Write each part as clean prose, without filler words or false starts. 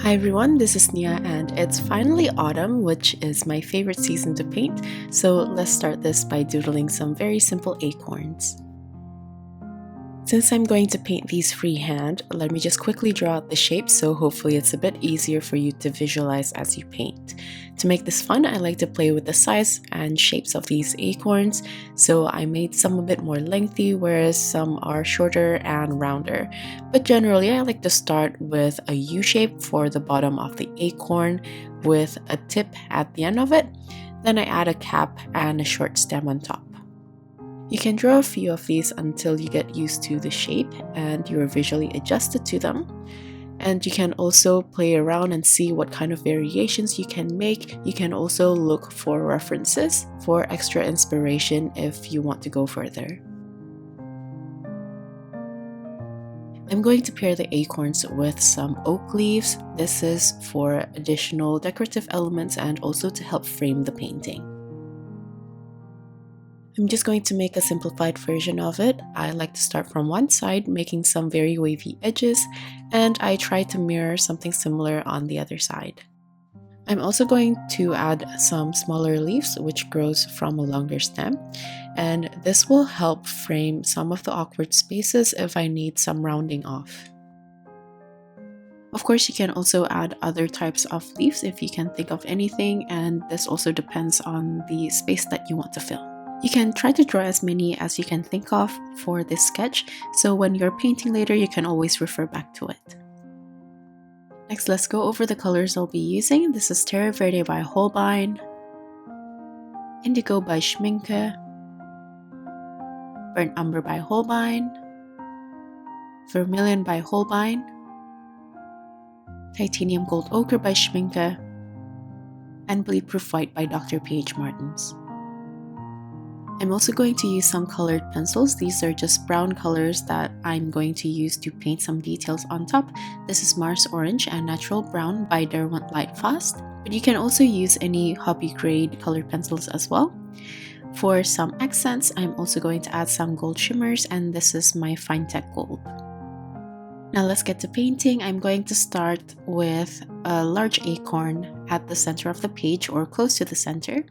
Hi everyone, this is Nia and it's finally autumn, which is my favorite season to paint, so let's start this by doodling some very simple acorns. Since I'm going to paint these freehand, let me just quickly draw out the shapes so hopefully it's a bit easier for you to visualize as you paint. To make this fun, I like to play with the size and shapes of these acorns, so I made some a bit more lengthy whereas some are shorter and rounder. But generally I like to start with a U shape for the bottom of the acorn with a tip at the end of it. Then I add a cap and a short stem on top. You can draw a few of these until you get used to the shape and you are visually adjusted to them. And you can also play around and see what kind of variations you can make. You can also look for references for extra inspiration if you want to go further. I'm going to pair the acorns with some oak leaves. This is for additional decorative elements and also to help frame the painting. I'm just going to make a simplified version of it. I like to start from one side, making some very wavy edges, and I try to mirror something similar on the other side. I'm also going to add some smaller leaves, which grows from a longer stem, and this will help frame some of the awkward spaces if I need some rounding off. Of course, you can also add other types of leaves if you can think of anything, and this also depends on the space that you want to fill. You can try to draw as many as you can think of for this sketch, so when you're painting later, you can always refer back to it. Next, let's go over the colors I'll be using. This is Terre Verte by Holbein, Indigo by Schmincke, Burnt Umber by Holbein, Vermilion by Holbein, Titanium Gold Ochre by Schmincke, and Bleedproof White by Dr. P.H. Martens. I'm also going to use some colored pencils. These are just brown colors that I'm going to use to paint some details on top. This is Mars Orange and Natural Brown by Derwent Lightfast, but you can also use any hobby grade colored pencils as well. For some accents, I'm also going to add some gold shimmers, and this is my Finetech Gold. Now let's get to painting. I'm going to start with a large acorn at the center of the page or close to the center.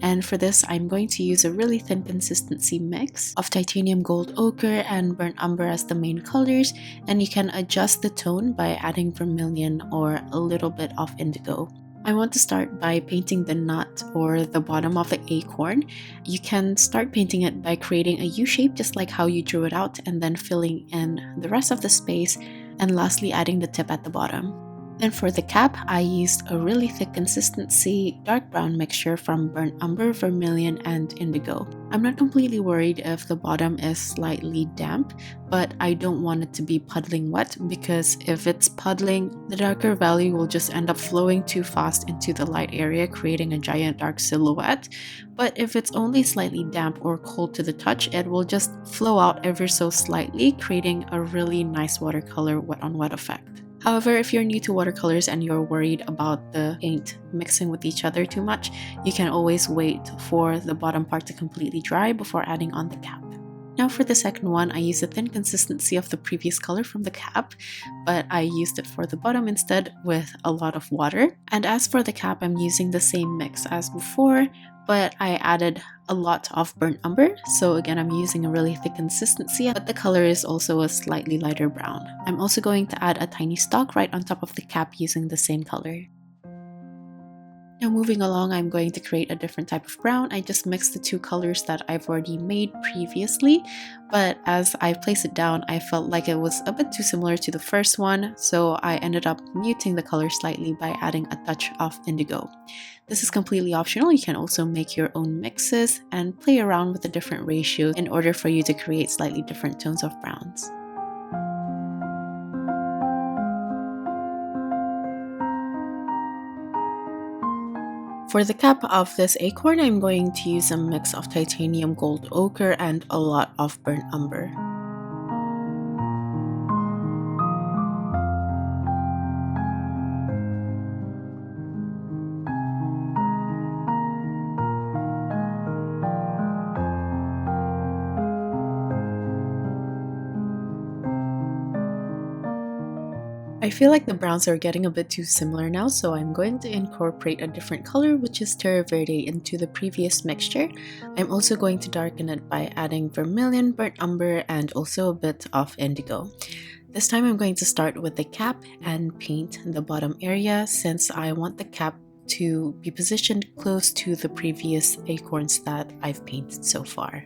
And for this, I'm going to use a really thin consistency mix of titanium gold ochre and burnt umber as the main colors, and you can adjust the tone by adding vermilion or a little bit of indigo. I want to start by painting the nut or the bottom of the acorn. You can start painting it by creating a U shape just like how you drew it out and then filling in the rest of the space, and lastly adding the tip at the bottom. Then for the cap, I used a really thick consistency dark brown mixture from burnt umber, vermilion, and indigo. I'm not completely worried if the bottom is slightly damp, but I don't want it to be puddling wet, because if it's puddling, the darker value will just end up flowing too fast into the light area, creating a giant dark silhouette. But if it's only slightly damp or cold to the touch, it will just flow out ever so slightly, creating a really nice watercolor wet on wet effect. However, if you're new to watercolors and you're worried about the paint mixing with each other too much, you can always wait for the bottom part to completely dry before adding on the cap. Now for the second one, I used a thin consistency of the previous color from the cap, but I used it for the bottom instead with a lot of water. And as for the cap, I'm using the same mix as before, but I added a lot of burnt umber. So again, I'm using a really thick consistency, but the color is also a slightly lighter brown. I'm also going to add a tiny stalk right on top of the cap using the same color. Now moving along, I'm going to create a different type of brown. I just mixed the two colors that I've already made previously, but as I placed it down, I felt like it was a bit too similar to the first one, so I ended up muting the color slightly by adding a touch of indigo. This is completely optional. You can also make your own mixes and play around with the different ratios in order for you to create slightly different tones of browns. For the cap of this acorn, I'm going to use a mix of titanium gold ochre and a lot of burnt umber. I feel like the browns are getting a bit too similar now, so I'm going to incorporate a different color, which is Terre Verde, into the previous mixture. I'm also going to darken it by adding vermilion, burnt umber, and also a bit of indigo. This time I'm going to start with the cap and paint the bottom area, since I want the cap to be positioned close to the previous acorns that I've painted so far.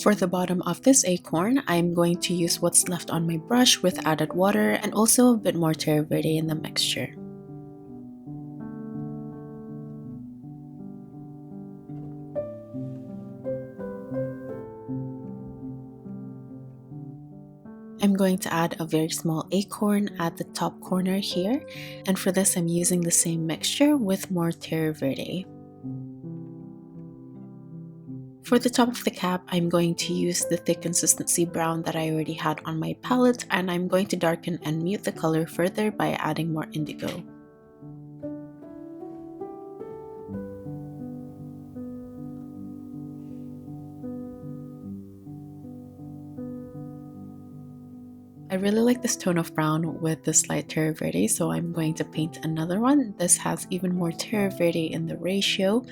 For the bottom of this acorn, I'm going to use what's left on my brush with added water and also a bit more Terre Verde in the mixture. I'm going to add a very small acorn at the top corner here, and for this I'm using the same mixture with more Terre Verde. For the top of the cap, I'm going to use the thick consistency brown that I already had on my palette, and I'm going to darken and mute the color further by adding more indigo. I really like this tone of brown with the slight Terre Verde, so I'm going to paint another one. This has even more Terre Verde in the ratio,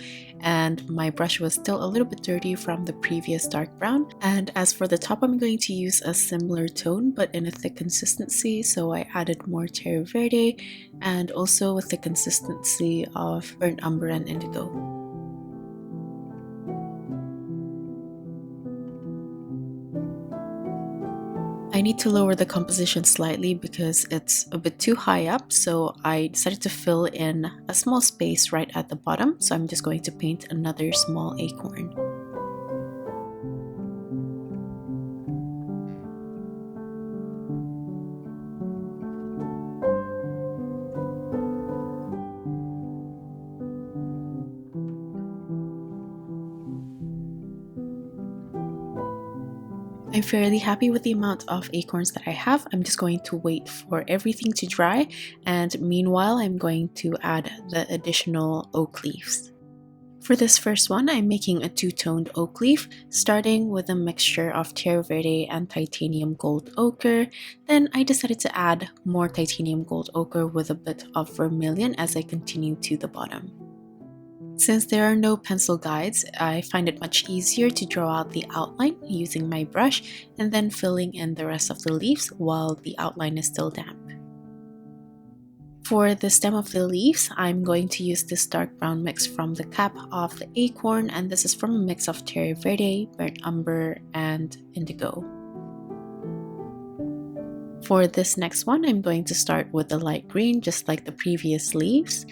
and my brush was still a little bit dirty from the previous dark brown. And as for the top, I'm going to use a similar tone but in a thick consistency, so I added more Terre Verde and also with the consistency of burnt umber and indigo. I need to lower the composition slightly because it's a bit too high up, so I decided to fill in a small space right at the bottom, so I'm just going to paint another small acorn. I'm fairly happy with the amount of acorns that I have. I'm just going to wait for everything to dry, and meanwhile I'm going to add the additional oak leaves. For this first one, I'm making a two-toned oak leaf, starting with a mixture of Terre Verde and titanium gold ochre. Then I decided to add more titanium gold ochre with a bit of vermilion as I continue to the bottom. Since there are no pencil guides, I find it much easier to draw out the outline using my brush and then filling in the rest of the leaves while the outline is still damp. For the stem of the leaves, I'm going to use this dark brown mix from the cap of the acorn, and this is from a mix of Terre Verde, burnt umber, and indigo. For this next one, I'm going to start with the light green, just like the previous leaves.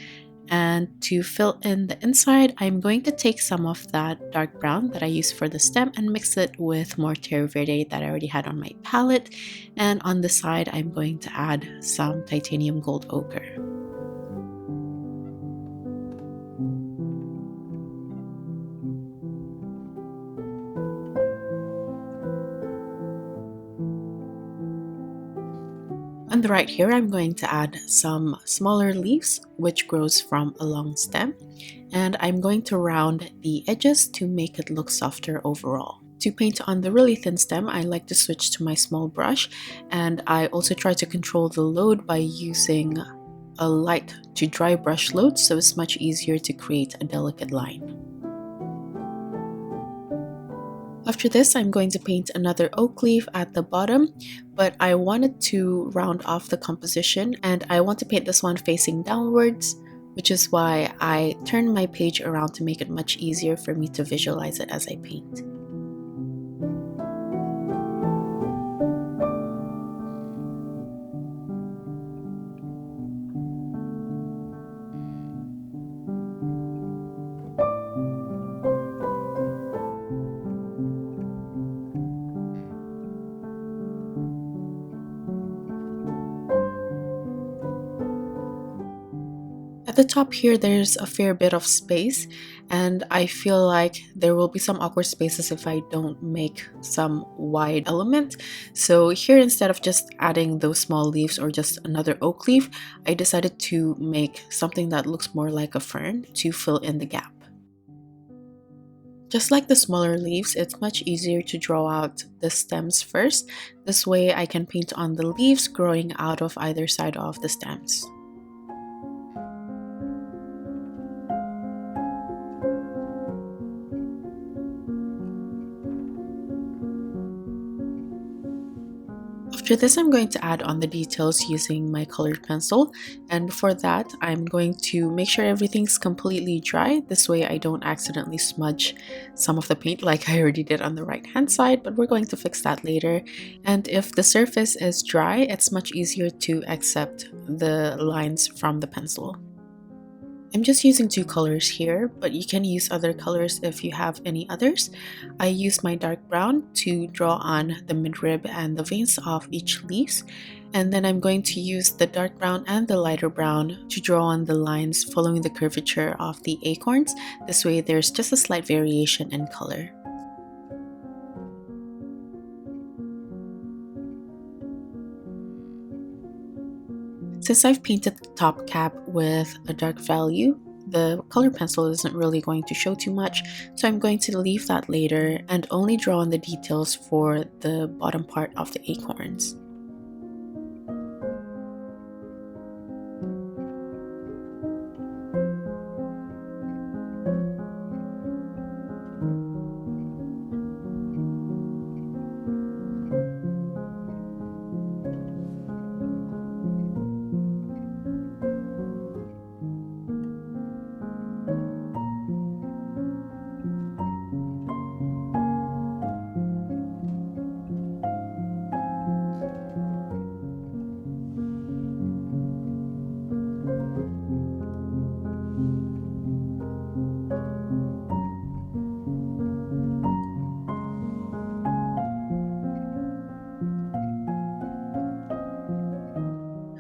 And to fill in the inside, I'm going to take some of that dark brown that I used for the stem and mix it with more Terre Verde that I already had on my palette. And on the side, I'm going to add some titanium gold ochre. On the right here, I'm going to add some smaller leaves, which grows from a long stem, and I'm going to round the edges to make it look softer overall. To paint on the really thin stem, I like to switch to my small brush, and I also try to control the load by using a light to dry brush load, so it's much easier to create a delicate line. After this, I'm going to paint another oak leaf at the bottom, but I wanted to round off the composition and I want to paint this one facing downwards, which is why I turned my page around to make it much easier for me to visualize it as I paint. At the top here, there's a fair bit of space, and I feel like there will be some awkward spaces if I don't make some wide element. So here, instead of just adding those small leaves or just another oak leaf, I decided to make something that looks more like a fern to fill in the gap. Just like the smaller leaves, it's much easier to draw out the stems first. This way I can paint on the leaves growing out of either side of the stems. After this, I'm going to add on the details using my colored pencil, and before that I'm going to make sure everything's completely dry. This way I don't accidentally smudge some of the paint like I already did on the right hand side, but we're going to fix that later. And if the surface is dry, it's much easier to accept the lines from the pencil. I'm just using two colors here, but you can use other colors if you have any others. I use my dark brown to draw on the midrib and the veins of each leaf, and then I'm going to use the dark brown and the lighter brown to draw on the lines following the curvature of the acorns. This way there's just a slight variation in color. Since I've painted the top cap with a dark value, the color pencil isn't really going to show too much, so I'm going to leave that later and only draw on the details for the bottom part of the acorns.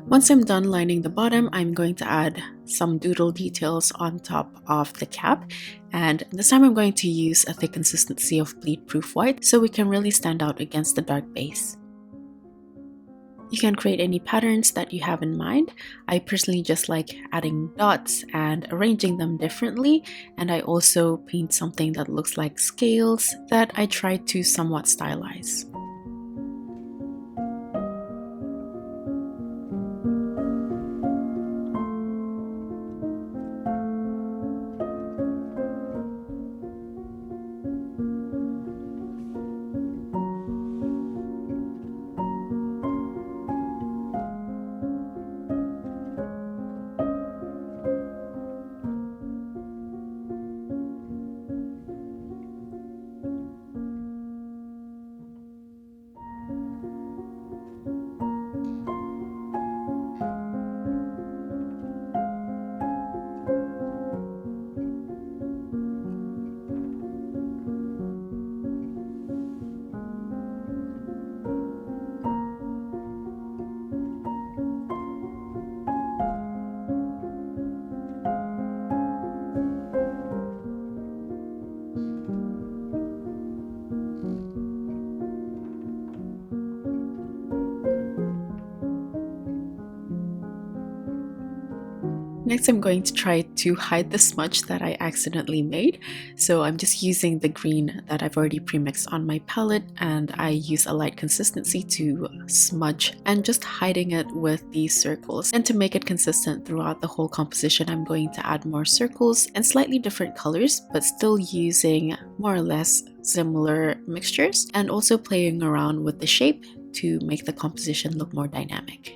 Once I'm done lining the bottom, I'm going to add some doodle details on top of the cap, and this time I'm going to use a thick consistency of bleed-proof white so we can really stand out against the dark base. You can create any patterns that you have in mind. I personally just like adding dots and arranging them differently, and I also paint something that looks like scales that I try to somewhat stylize. Next, I'm going to try to hide the smudge that I accidentally made. So I'm just using the green that I've already pre-mixed on my palette, and I use a light consistency to smudge and just hiding it with these circles. And to make it consistent throughout the whole composition, I'm going to add more circles and slightly different colors, but still using more or less similar mixtures, and also playing around with the shape to make the composition look more dynamic.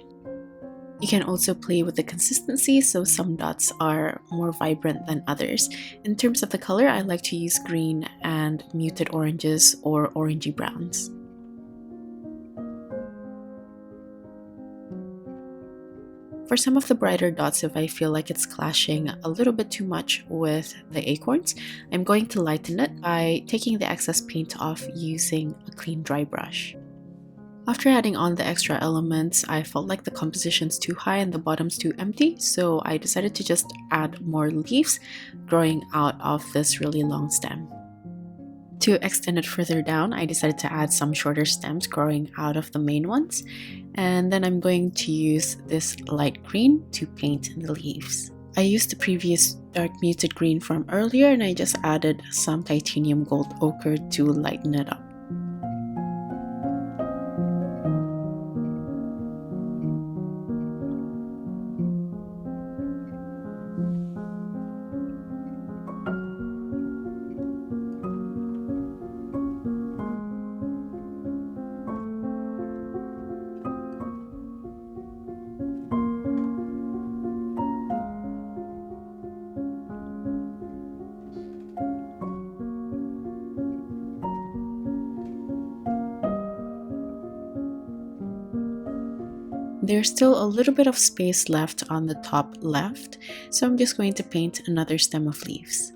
You can also play with the consistency, so some dots are more vibrant than others. In terms of the color, I like to use green and muted oranges or orangey browns. For some of the brighter dots, if I feel like it's clashing a little bit too much with the acorns, I'm going to lighten it by taking the excess paint off using a clean dry brush. After adding on the extra elements, I felt like the composition's too high and the bottom's too empty, so I decided to just add more leaves growing out of this really long stem. To extend it further down, I decided to add some shorter stems growing out of the main ones, and then I'm going to use this light green to paint the leaves. I used the previous dark muted green from earlier and I just added some titanium gold ochre to lighten it up. There's still a little bit of space left on the top left, so I'm just going to paint another stem of leaves.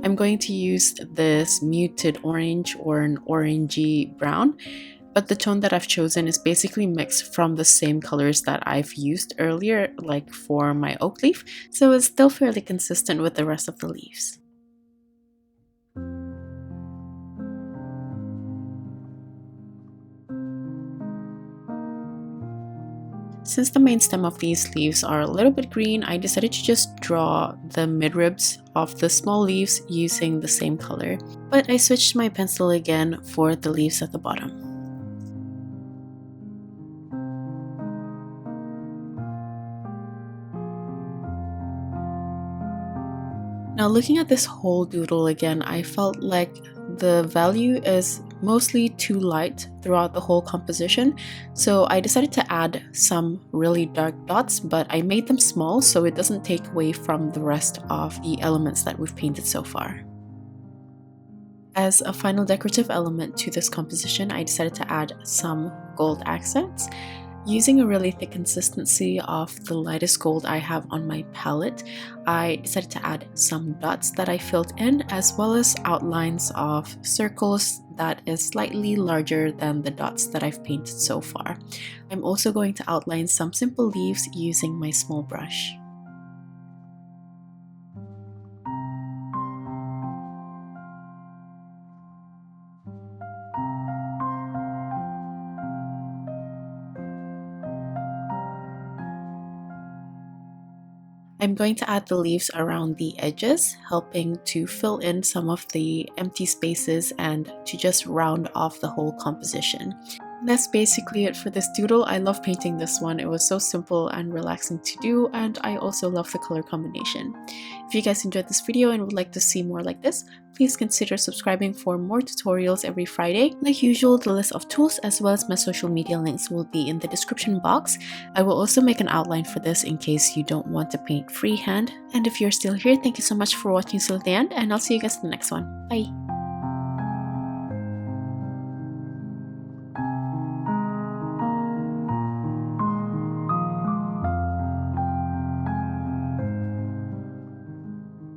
I'm going to use this muted orange or an orangey brown, but the tone that I've chosen is basically mixed from the same colors that I've used earlier, like for my oak leaf, so it's still fairly consistent with the rest of the leaves. Since the main stem of these leaves are a little bit green, I decided to just draw the midribs of the small leaves using the same color, but I switched my pencil again for the leaves at the bottom. Now looking at this whole doodle again, I felt like the value is mostly too light throughout the whole composition, so I decided to add some really dark dots, but I made them small so it doesn't take away from the rest of the elements that we've painted so far. As a final decorative element to this composition, I decided to add some gold accents. Using a really thick consistency of the lightest gold I have on my palette, I decided to add some dots that I filled in, as well as outlines of circles that is slightly larger than the dots that I've painted so far. I'm also going to outline some simple leaves using my small brush. I'm going to add the leaves around the edges, helping to fill in some of the empty spaces and to just round off the whole composition. That's basically it for this doodle. I love painting this one. It was so simple and relaxing to do, and I also love the color combination. If you guys enjoyed this video and would like to see more like this, please consider subscribing for more tutorials every Friday. Like usual, the list of tools as well as my social media links will be in the description box. I will also make an outline for this in case you don't want to paint freehand. And if you're still here, thank you so much for watching till the end, and I'll see you guys in the next one. Bye!